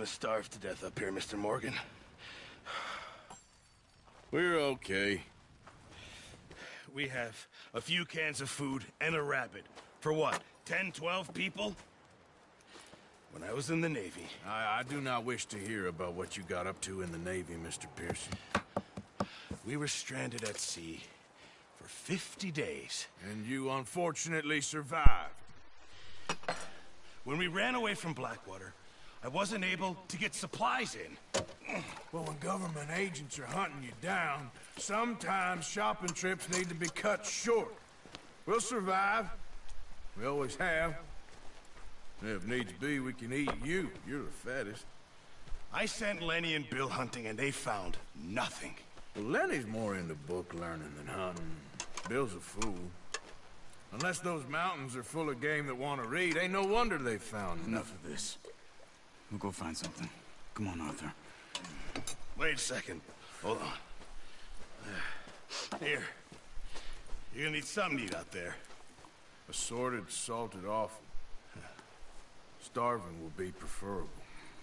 gonna starve to death up here, Mr. Morgan. We're okay. We have a few cans of food and a rabbit. For what, 10, 12 people? When I was in the Navy... I do not wish to hear about what you got up to in the Navy, Mr. Pearson. We were stranded at sea for 50 days. And you unfortunately survived. When we ran away from Blackwater, I wasn't able to get supplies in. Well, when government agents are hunting you down, sometimes shopping trips need to be cut short. We'll survive. We always have. If needs be, we can eat you. You're the fattest. I sent Lenny and Bill hunting, and they found nothing. Well, Lenny's more into book learning than hunting. Bill's a fool. Unless those mountains are full of game that want to read, ain't no wonder they found Enough of this. We'll go find something. Come on, Arthur. Wait a second. Hold on. Here. You're gonna need something to eat out there. Assorted, salted offal. Starving will be preferable.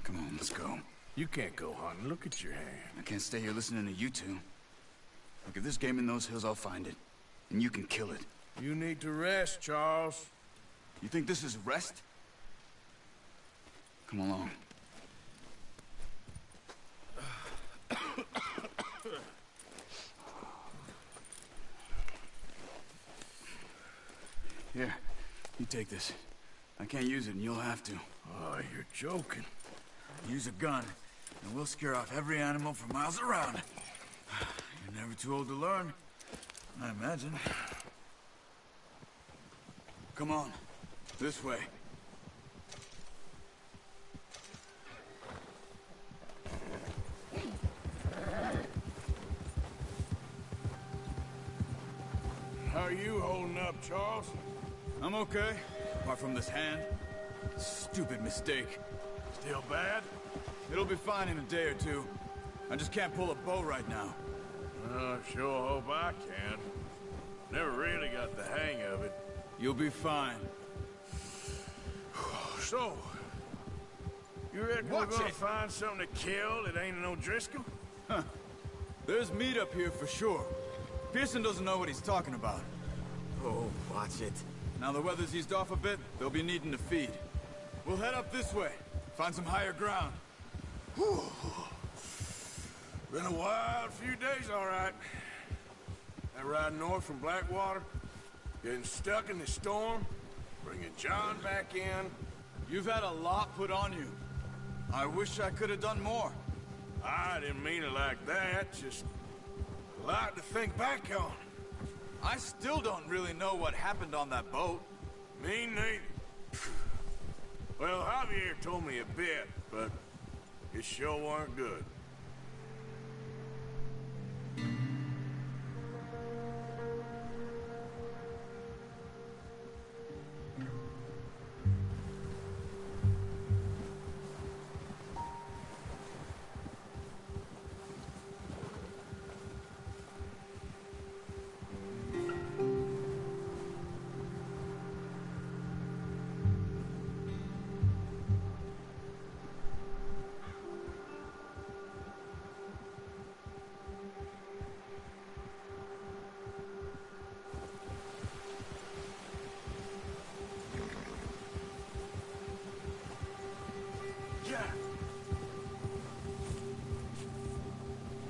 Come on, let's go. You can't go hunting. Look at your hand. I can't stay here listening to you two. Look, if there's game in those hills, I'll find it. And you can kill it. You need to rest, Charles. You think this is rest? Come along. Here, you take this. I can't use it, and you'll have to. Oh, you're joking. Use a gun, and we'll scare off every animal for miles around. You're never too old to learn, I imagine. Come on, this way. How are you holding up, Charles? I'm okay, apart from this hand. Stupid mistake. Still bad? It'll be fine in a day or two. I just can't pull a bow right now. Sure hope I can. Never really got the hang of it. You'll be fine. So, you reckon we're gonna find something to kill that ain't no Driscoll? Huh. There's meat up here for sure. Pearson doesn't know what he's talking about. Oh, watch it. Now the weather's eased off a bit, they'll be needing to feed. We'll head up this way, find some higher ground. Whew. Been a wild few days, all right. That ride north from Blackwater, getting stuck in the storm, bringing John back in. You've had a lot put on you. I wish I could have done more. I didn't mean it like that, just a lot to think back on. I still don't really know what happened on that boat. Me neither. Well, Javier told me a bit, but it sure weren't good.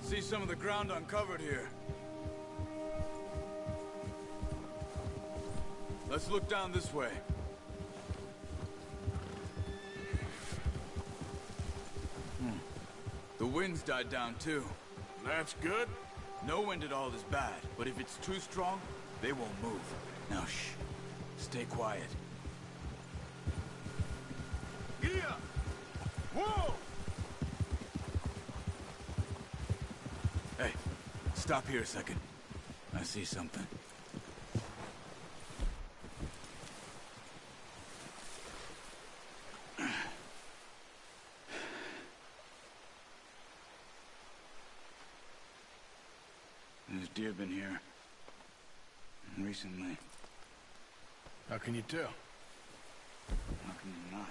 See some of the ground uncovered here. Let's look down this way. The wind's died down too. That's good. No wind at all is bad, but if it's too strong, they won't move. Now shh. Stay quiet. Yeah. Whoa! Hey, stop here a second. I see something. There's deer been here. Recently. How can you tell? How can you not?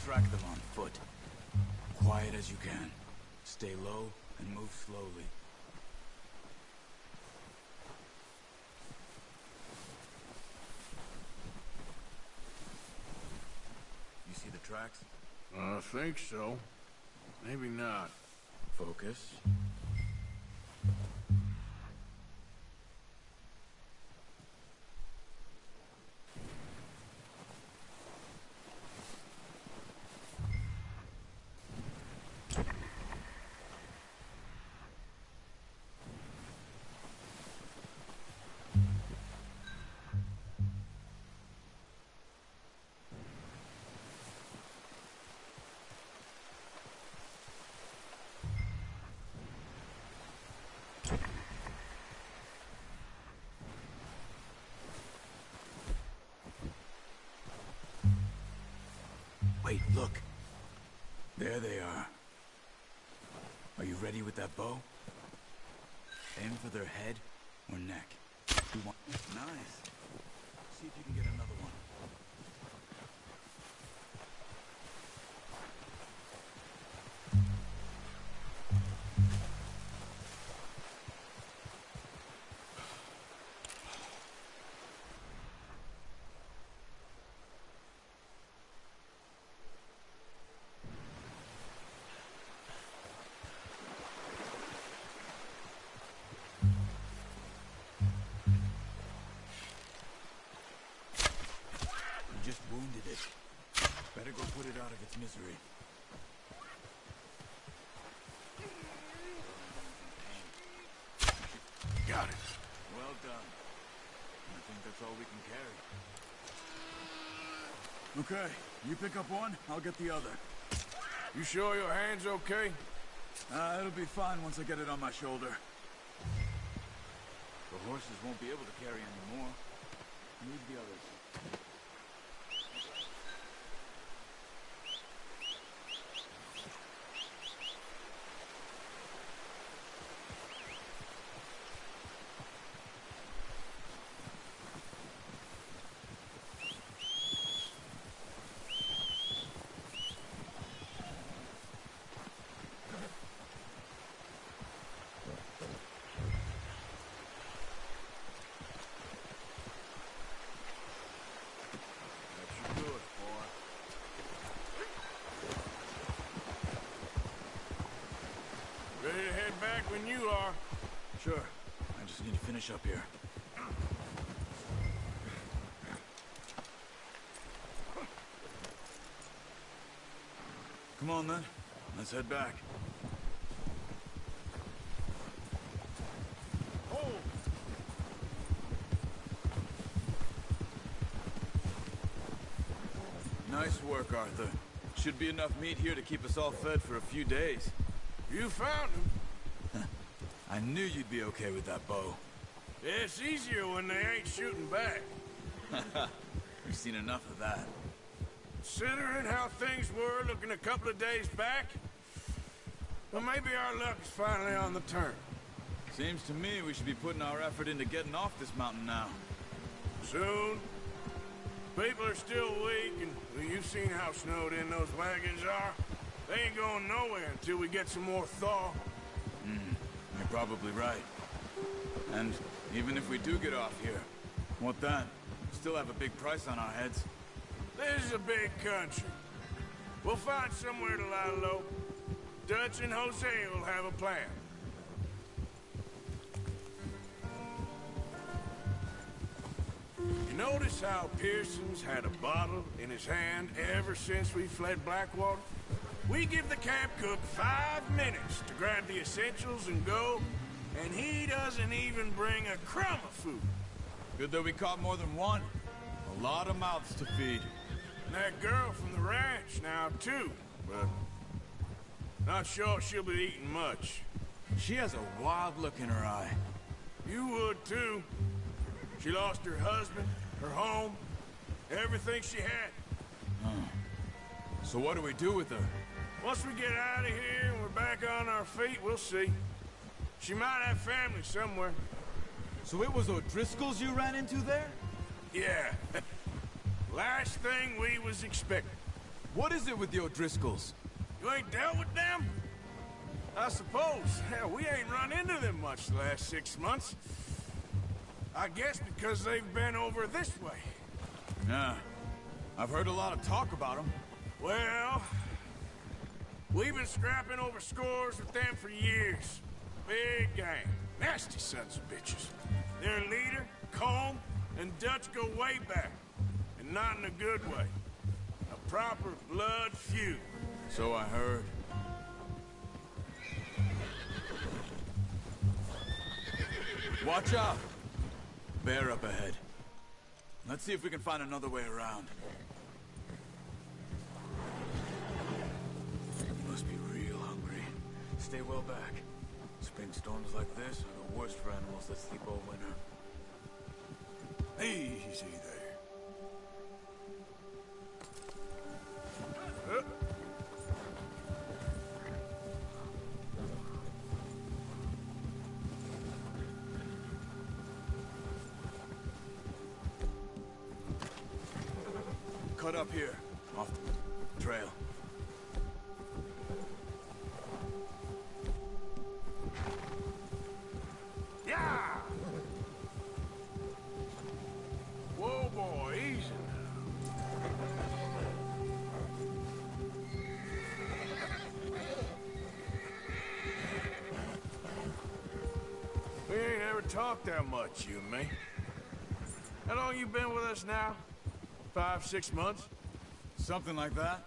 track them on foot. Quiet as you can. Stay low and move slowly. You see the tracks? I think so. Maybe not. Focus. Wait, look. There they are. Are you ready with that bow? Aim for their head or neck. Nice. See if you can get another one. Just wounded it. Better go put it out of its misery. Got it. Well done. I think that's all we can carry. Okay, you pick up one, I'll get the other. You sure your hand's okay? It'll be fine once I get it on my shoulder. The horses won't be able to carry anymore. Leave the others. Ready to head back when you are. Sure. I just need to finish up here. Come on, then. Let's head back. Oh! Nice work, Arthur. Should be enough meat here to keep us all fed for a few days. You found him. I knew you'd be okay with that bow. Yeah, it's easier when they ain't shooting back. We've seen enough of that. Considering how things were looking a couple of days back, well, maybe our luck is finally on the turn. Seems to me we should be putting our effort into getting off this mountain now. Soon. People are still weak, and well, you've seen how snowed in those wagons are. They ain't going nowhere until we get some more thaw. You're probably right. And even if we do get off here, what then? We still have a big price on our heads. This is a big country. We'll find somewhere to lie low. Dutch and Jose will have a plan. You notice how Pearson's had a bottle in his hand ever since we fled Blackwater? We give the camp cook 5 minutes to grab the essentials and go, and he doesn't even bring a crumb of food. Good that we caught more than one. A lot of mouths to feed. And that girl from the ranch now, too, but not sure she'll be eating much. She has a wild look in her eye. You would, too. She lost her husband, her home, everything she had. So what do we do with her? Once we get out of here and we're back on our feet, we'll see. She might have family somewhere. So it was O'Driscoll's you ran into there? Yeah. Last thing we was expecting. What is it with the O'Driscolls? You ain't dealt with them? I suppose. Hell, we ain't run into them much the last 6 months. I guess because they've been over this way. Yeah. I've heard a lot of talk about them. Well, we've been scrapping over scores with them for years. Big gang. Nasty sons of bitches. Their leader, Combe, and Dutch go way back. And not in a good way. A proper blood feud. So I heard. Watch out! Bear up ahead. Let's see if we can find another way around. You must be real hungry. Stay well back. Spring storms like this are the worst for animals that sleep all winter. Easy there. Cut up here, off the trail. Yeah! Whoa, boy, easy now. We ain't ever talked that much, you and me. How long you been with us now? 5, 6 months? Something like that?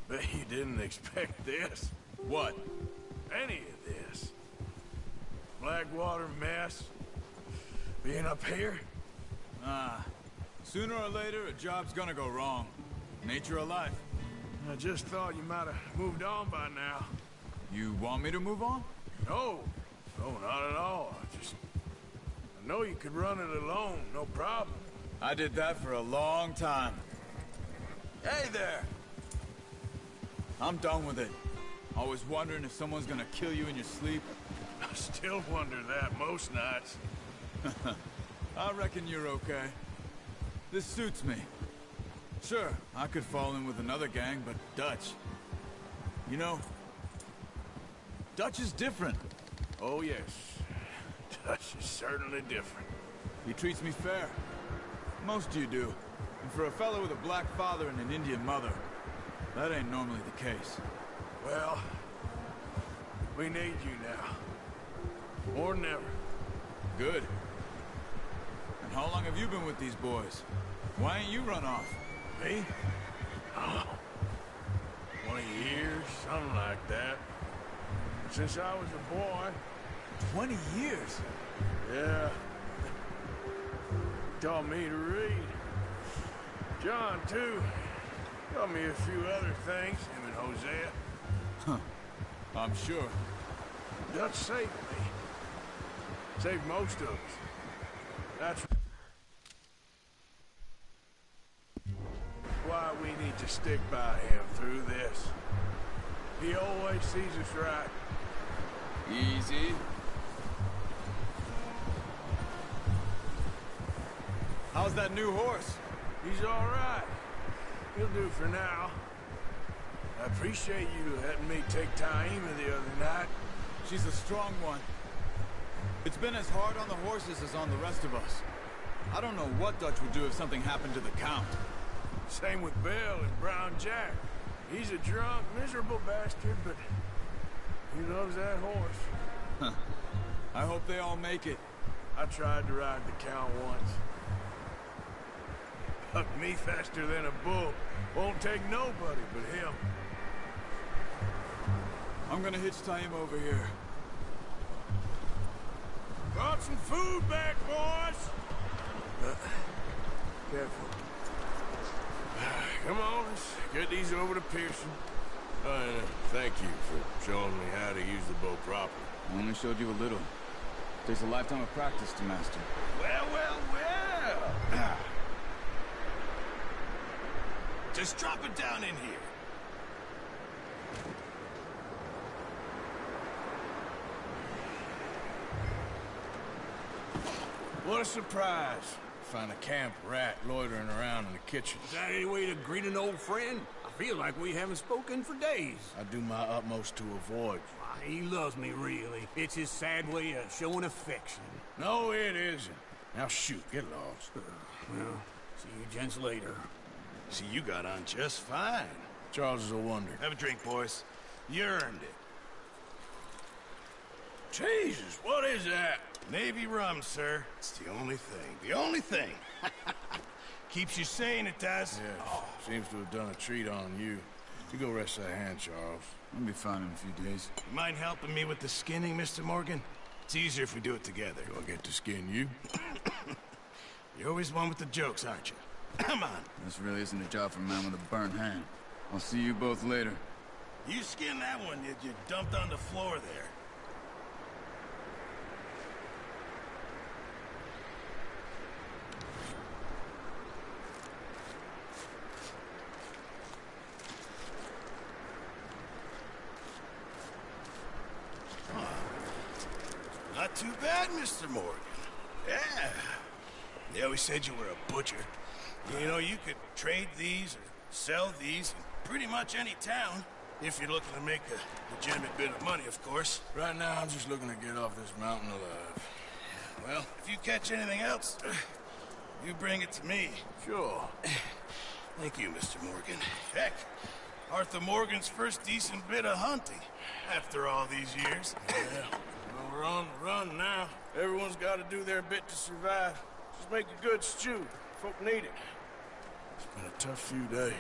Bet you didn't expect this. What? Any of this. Blackwater mess. Being up here? Sooner or later, a job's gonna go wrong. Nature of life. I just thought you might have moved on by now. You want me to move on? No. No, not at all. I know you could run it alone, no problem. I did that for a long time. Hey there! I'm done with it. Always wondering if someone's gonna kill you in your sleep. I still wonder that most nights. I reckon you're okay. This suits me. Sure, I could fall in with another gang, but Dutch... You know, Dutch is different. Oh, yes. Dutch is certainly different. He treats me fair. Most of you do. And for a fellow with a black father and an Indian mother, that ain't normally the case. Well, we need you now. More than ever. Good. And how long have you been with these boys? Why ain't you run off? Me? Oh, 20 years, something like that. Since I was a boy. 20 years? Yeah. Taught me to read. John, too. Taught me a few other things, him and Hosea. Huh. I'm sure. Dutch saved me. Saved most of us. That's why we need to stick by him through this. He always sees us right. Easy. How's that new horse? He's all right. He'll do for now. I appreciate you letting me take Taima the other night. She's a strong one. It's been as hard on the horses as on the rest of us. I don't know what Dutch would do if something happened to the Count. Same with Bill and Brown Jack. He's a drunk, miserable bastard, but he loves that horse. Huh. I hope they all make it. I tried to ride the Count once. Bucked me faster than a bull. Won't take nobody but him. I'm gonna hitch Taima over here. Brought some food back, boys! Careful. Come on, let's get these over to Pearson. Thank you for showing me how to use the bow properly. I only showed you a little. Takes a lifetime of practice to master. Well, well, well. Just drop it down in here. What a surprise. Find a camp rat loitering around in the kitchen. Is that any way to greet an old friend? I Feel like we haven't spoken for days. I do my utmost to avoid. He loves me, really. It's his sad way of showing affection. No, it isn't. Now shoot, get lost. Well, see you gents later. See, you got on just fine. Charles is a wonder. Have a drink, boys. You earned it. Jesus, what is that? Navy rum, sir. It's the only thing. The only thing. Keeps you sane, it does. Yes, seems to have done a treat on you. You go rest that hand, Charles. I'll be fine in a few days. You mind helping me with the skinning, Mr. Morgan? It's easier if we do it together. Do I get to skin you? You're always one with the jokes, aren't you? Come on. This really isn't a job for a man with a burnt hand. I'll see you both later. You skinned that one you dumped on the floor there. Not too bad, Mr. Morgan. Yeah. They always said you were a butcher. You know, you could trade these or sell these in pretty much any town, if you're looking to make a legitimate bit of money, of course. Right now, I'm just looking to get off this mountain alive. Well, if you catch anything else, you bring it to me. Sure. Thank you, Mr. Morgan. Heck, Arthur Morgan's first decent bit of hunting, after all these years. Yeah. Well, we're on the run now. Everyone's got to do their bit to survive. Just make a good stew. Folk need it. It's been a tough few days.